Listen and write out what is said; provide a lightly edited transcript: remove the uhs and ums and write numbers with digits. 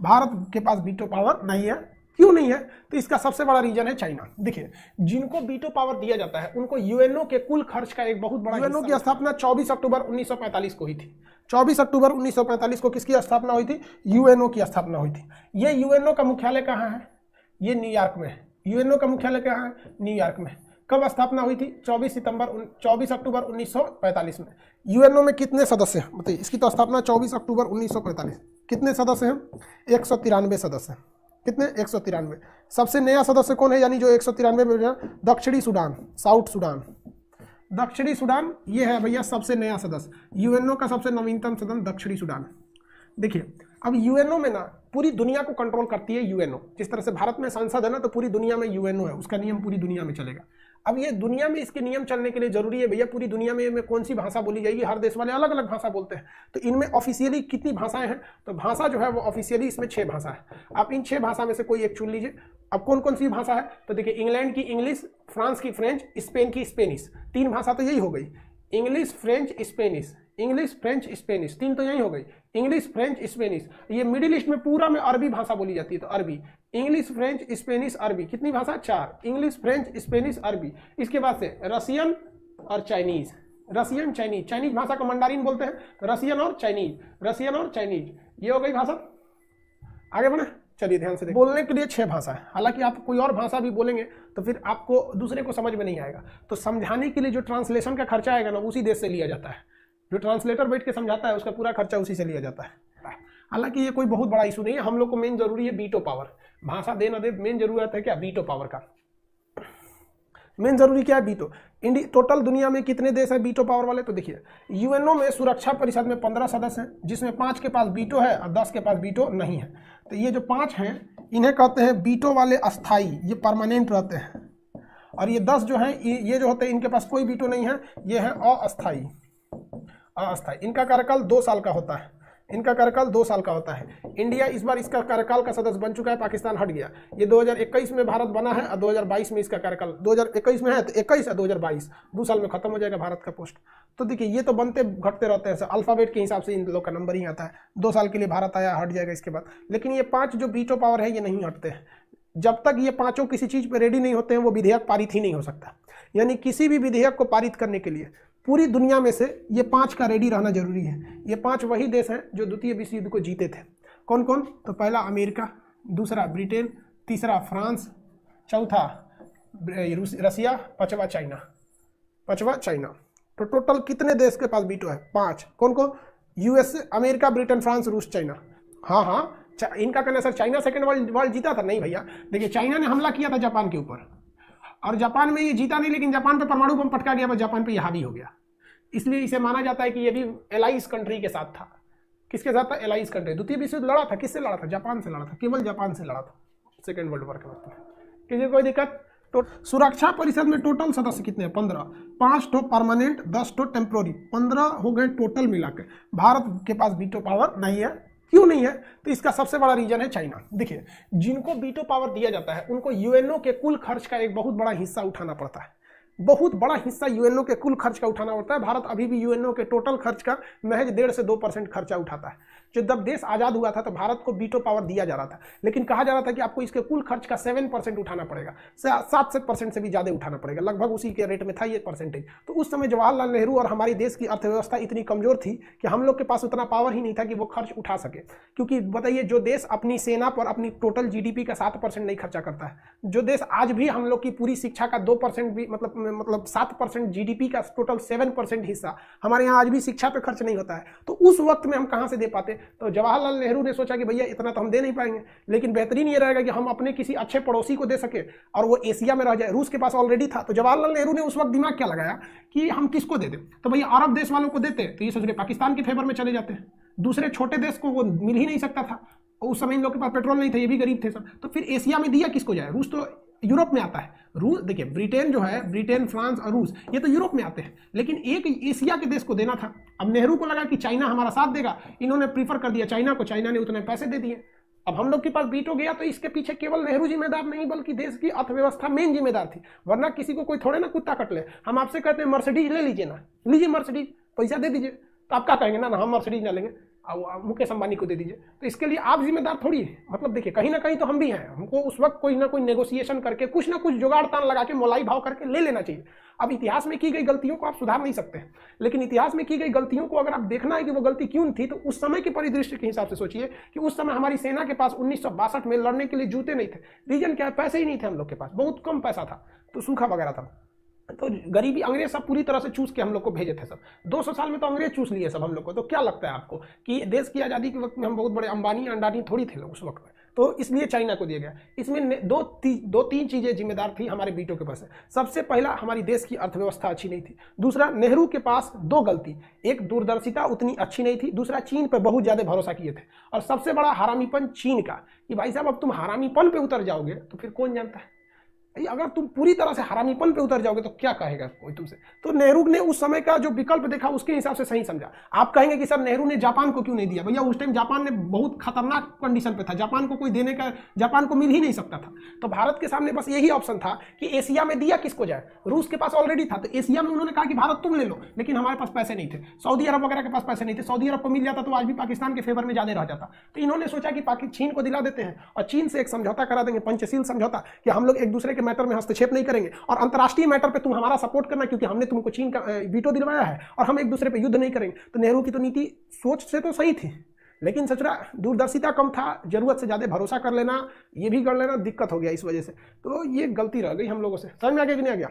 भारत के पास veto power नहीं है। क्यों नहीं है? तो इसका सबसे बड़ा रीजन है चाइना। देखिए, जिनको वीटो पावर दिया जाता है उनको यूएनओ के कुल खर्च का एक बहुत बड़ा यूएनओ की स्थापना 24 अक्टूबर 1945 को हुई थी। 24 अक्टूबर 1945 को किसकी स्थापना हुई थी? यूएनओ की स्थापना हुई थी। ये यूएनओ का मुख्यालय कहाँ है? ये न्यूयॉर्क में है। यूएनओ का मुख्यालय कहाँ है? न्यूयॉर्क में। कब स्थापना हुई थी? 24 अक्टूबर 1945 में। यूएनओ में कितने सदस्य हैं बताइए? इसकी तो स्थापना 24 अक्टूबर 1945। कितने सदस्य हैं? 193 सदस्य हैं। कितने? 193। सबसे नया सदस्य कौन है? यानी जो 193 में दक्षिणी सूडान, साउथ सूडान, दक्षिणी सूडान, ये है भैया सबसे नया सदस्य। यूएनओ का सबसे नवीनतम सदस्य दक्षिणी सूडान। देखिए, अब यूएनओ में ना पूरी दुनिया को कंट्रोल करती है यूएनओ। जिस तरह से भारत में संसद है ना, तो पूरी दुनिया में यूएनओ है, उसका नियम पूरी दुनिया में चलेगा। अब ये दुनिया में इसके नियम चलने के लिए जरूरी है भैया पूरी दुनिया में कौन सी भाषा बोली जाएगी। हर देश वाले अलग अलग भाषा बोलते हैं, तो इनमें ऑफिशियली कितनी भाषाएं हैं? तो भाषा जो है वो ऑफिशियली इसमें 6 भाषा है। आप इन 6 भाषा में से कोई एक चुन लीजिए। अब कौन कौन सी भाषा है? तो देखिए, इंग्लैंड की इंग्लिश, फ्रांस की फ्रेंच, स्पेन की स्पेनिश। 3 भाषा तो यही हो गई, English, French, Spanish. English, French, Spanish, 3 तो यही हो गई, इंग्लिश, फ्रेंच, स्पेनिश। ये मिडिल ईस्ट में पूरा में अरबी भाषा बोली जाती है, तो अरबी, इंग्लिश, फ्रेंच, स्पेनिश, अरबी। कितनी भाषा? 4, इंग्लिश, फ्रेंच, स्पेनिश, अरबी। इसके बाद से रसियन और चाइनीज। रसियन, चाइनीज, चाइनीज भाषा को मंडारिन बोलते हैं, तो रसियन और चाइनीज, रसियन और चाइनीज, ये हो गई भाषा। आगे बढ़े, चलिए ध्यान से देखिए। बोलने के लिए 6 भाषा है। हालांकि आप कोई और भाषा भी बोलेंगे तो फिर आपको दूसरे को समझ में नहीं आएगा, तो समझाने के लिए जो ट्रांसलेशन का खर्चा आएगा ना, उसी देश से लिया जाता है। जो ट्रांसलेटर बैठ के समझाता है उसका पूरा खर्चा उसी से लिया जाता है। हालांकि ये कोई बहुत बड़ा इशू नहीं है। हम लोग को मेन जरूरी है वीटो पावर। भाषा दे ना दे, मेन जरूरत है क्या? वीटो पावर का। मेन जरूरी क्या है? वीटो। टोटल दुनिया में कितने देश है वीटो पावर वाले? तो देखिए, यूएनओ में सुरक्षा परिषद में 15 सदस्य हैं, जिसमें 5 के पास वीटो है और 10 के पास वीटो नहीं है। तो ये जो 5 हैं इन्हें कहते हैं वीटो वाले अस्थाई, ये परमानेंट रहते हैं। और ये 10 जो है, ये जो होते हैं इनके पास कोई वीटो नहीं है, ये है अस्थाई। अस्थाई, इनका कार्यकाल 2 साल का होता है। इनका कार्यकाल 2 साल का होता है। इंडिया इस बार इसका कार्यकाल का सदस्य बन चुका है, पाकिस्तान हट गया। ये 2021 में भारत बना है और 2022 में इसका कार्यकाल, 2021 में है तो 21 और 2022, 2 साल में खत्म हो जाएगा भारत का पोस्ट। तो देखिए, ये तो बनते घटते रहते हैं, अल्फाबेट के हिसाब से इन लोग का नंबर ही आता है। 2 साल के लिए भारत आया, हट जाएगा इसके बाद। लेकिन ये 5 जो वीटो पावर है ये नहीं हटते हैं। जब तक ये 5 किसी चीज पर रेडी नहीं होते हैं, वो विधेयक पारित ही नहीं हो सकता। यानी किसी भी विधेयक को पारित करने के लिए पूरी दुनिया में से ये 5 का रेडी रहना जरूरी है। ये 5 वही देश हैं जो द्वितीय विश्व युद्ध को जीते थे। कौन कौन? तो पहला अमेरिका, दूसरा ब्रिटेन, तीसरा फ्रांस, चौथा रसिया, पांचवा चाइना। तो टोटल कितने देश के पास वीटो है? 5। कौन कौन? यूएसए, अमेरिका, ब्रिटेन, फ्रांस, रूस, चाइना। हाँ, इनका कहना सर चाइना सेकेंड वर्ल्ड जीता था। नहीं भैया, देखिए, चाइना ने हमला किया था जापान के ऊपर, और जापान में ये जीता नहीं, लेकिन जापान पे परमाणु बम पटका गया, बस जापान पे ये हावी हो गया। इसलिए इसे माना जाता है कि ये भी एलाइज कंट्री के साथ था। किसके साथ था? Allies country. द्वितीय विश्व युद्ध लड़ा था, किससे लड़ा था? जापान से लड़ा था, केवल जापान से लड़ा था सेकेंड वर्ल्ड वॉर के वक्त में। किसी कोई दिक्कत? तो सुरक्षा परिषद में टोटल सदस्य कितने हैं? 15। 5 ठो परमानेंट, 10 ठो टेम्पोररी, 15 हो गए टोटल मिला के। भारत के पास वीटो पावर नहीं है। क्यों नहीं है? तो इसका सबसे बड़ा रीजन है चाइना। देखिए, जिनको वीटो पावर दिया जाता है उनको यूएनओ के कुल खर्च का एक बहुत बड़ा हिस्सा उठाना पड़ता है। बहुत बड़ा हिस्सा यूएनओ के कुल खर्च का उठाना पड़ता है। भारत अभी भी यूएनओ के टोटल खर्च का महज 1.5 से 2% खर्चा उठाता है। जब देश आजाद हुआ था तो भारत को वीटो पावर दिया जा रहा था, लेकिन कहा जा रहा था कि आपको इसके कुल खर्च का 7% उठाना पड़ेगा, 7% से भी ज्यादा उठाना पड़ेगा। लगभग उसी के रेट में था ये परसेंटेज। तो उस समय जवाहरलाल नेहरू और हमारे देश की अर्थव्यवस्था इतनी कमजोर थी कि हम लोग के पास उतना पावर ही नहीं था कि वो खर्च उठा सके। क्योंकि बताइए, जो देश अपनी सेना पर अपनी टोटल जीडीपी का 7% नहीं खर्चा करता है, जो देश आज भी हम लोग की पूरी शिक्षा का 2% भी मतलब 7% जीडीपी का टोटल 7% हिस्सा हमारे यहाँ आज भी शिक्षा पे खर्च नहीं होता है, तो उस वक्त में हम कहाँ से दे पाते? तो जवाहरलाल नेहरू ने सोचा कि भैया इतना तो हम दे नहीं पाएंगे, लेकिन बेहतरीन ये रहेगा कि हम अपने किसी अच्छे पड़ोसी को दे सके और वो एशिया में रह जाए। रूस के पास ऑलरेडी था, तो जवाहरलाल नेहरू ने उस वक्त दिमाग क्या लगाया कि हम किसको दे दें? तो भैया अरब देश वालों को देते, तो ये सोच रहे पाकिस्तान के फेवर में चले जाते हैं। दूसरे छोटे देश को वो मिल ही नहीं सकता था, उस समय इन लोग के पास पेट्रोल नहीं था, ये भी गरीब थे सब। तो फिर एशिया में दिया किसको जाए? रूस तो यूरोप में आता है। रूस, देखिए, ब्रिटेन जो है, ब्रिटेन, फ्रांस और रूस, ये तो यूरोप में आते हैं, लेकिन एक एशिया के देश को देना था। अब नेहरू को लगा कि चाइना हमारा साथ देगा, इन्होंने प्रीफर कर दिया चाइना को, चाइना ने उतने पैसे दे दिए। अब हम लोग के पास वीटो गया, तो इसके पीछे केवल नेहरू जिम्मेदार नहीं बल्कि देश की अर्थव्यवस्था मेन जिम्मेदार थी। वरना किसी को कोई थोड़े ना कुत्ता कट ले। हम आपसे कहते हैं मर्सिडीज ले लीजिए ना, लीजिए मर्सिडीज, पैसा दे दीजिए, तो आप क्या कहेंगे? ना हम मर्सिडीज ना लेंगे। मुकेश अंबानी को दे दीजिए, तो इसके लिए आप जिम्मेदार थोड़ी है। मतलब देखिए कहीं ना कहीं तो हम भी हैं, हमको उस वक्त कोई ना कोई नेगोशिएशन करके कुछ ना कुछ जुगाड़ तान लगा के मोलाई भाव करके ले लेना चाहिए। अब इतिहास में की गई गलतियों को आप सुधार नहीं सकते, लेकिन इतिहास में की गई गलतियों को अगर आप देखना है कि वो गलती क्यों थी, तो उस समय के परिदृश्य के हिसाब से सोचिए कि उस समय हमारी सेना के पास 1962 में लड़ने के लिए जूते नहीं थे। रीजन क्या है, पैसे ही नहीं थे हम लोग के पास, बहुत कम पैसा था, तो सूखा वगैरह था, तो गरीबी अंग्रेज सब पूरी तरह से चूस के हम लोग को भेजे थे सब। 200 साल में तो अंग्रेज चूस लिए सब हम लोग को। तो क्या लगता है आपको कि देश की आज़ादी के वक्त में हम बहुत बड़े अंबानी अंडानी थोड़ी थे लोग उस वक्त में? तो इसलिए चाइना को दिया गया। इसमें दो तीन चीजें जिम्मेदार थी हमारे वीटो के पास। सबसे पहला, हमारी देश की अर्थव्यवस्था अच्छी नहीं थी। दूसरा, नेहरू के पास दो गलती, एक दूरदर्शिता उतनी अच्छी नहीं थी, दूसरा चीन पर बहुत ज्यादा भरोसा किए थे, और सबसे बड़ा हरामीपन चीन का, कि भाई साहब अब तुम हरामीपन पे उतर जाओगे तो फिर कौन जानता है, अगर तुम पूरी तरह से हरामीपन पे उतर जाओगे तो क्या कहेगा कोई तुमसे। तो नेहरू ने उस समय का जो विकल्प देखा उसके हिसाब से सही समझा। आप कहेंगे कि सर नेहरू ने जापान को क्यों नहीं दिया? भैया उस टाइम जापान ने बहुत खतरनाक कंडीशन पे था, जापान को कोई देने का, जापान को मिल ही नहीं सकता था। तो भारत के सामने बस यही ऑप्शन था कि एशिया में दिया किसको जाए। रूस के पास ऑलरेडी था, तो एशिया में उन्होंने कहा कि भारत तुम ले लो, लेकिन हमारे पास पैसे नहीं थे। सऊदी अरब वगैरह के पास पैसे नहीं थे, सऊदी अरब को मिल जाता तो आज भी पाकिस्तान के फेवर में ज्यादा रह जाता। तो इन्होंने सोचा कि चीन को दिला देते हैं और चीन से एक समझौता करा देंगे, पंचशील समझौता, कि हम लोग एक दूसरे के मैटर में हस्तक्षेप नहीं करेंगे और अंतरराष्ट्रीय मैटर पे तुम हमारा सपोर्ट करना, क्योंकि हमने तुमको चीन का वीटो दिलवाया है, और हम एक दूसरे पे युद्ध नहीं करेंगे। तो नेहरू की तो नीति सोच से तो सही थी, लेकिन सचरा दूरदर्शिता कम था, जरूरत से ज्यादा भरोसा कर लेना, ये भी कर लेना, दिक्कत हो गया इस वजह से। तो ये गलती रह गई हम लोगों से। समझ में आ गया कि नहीं आ गया?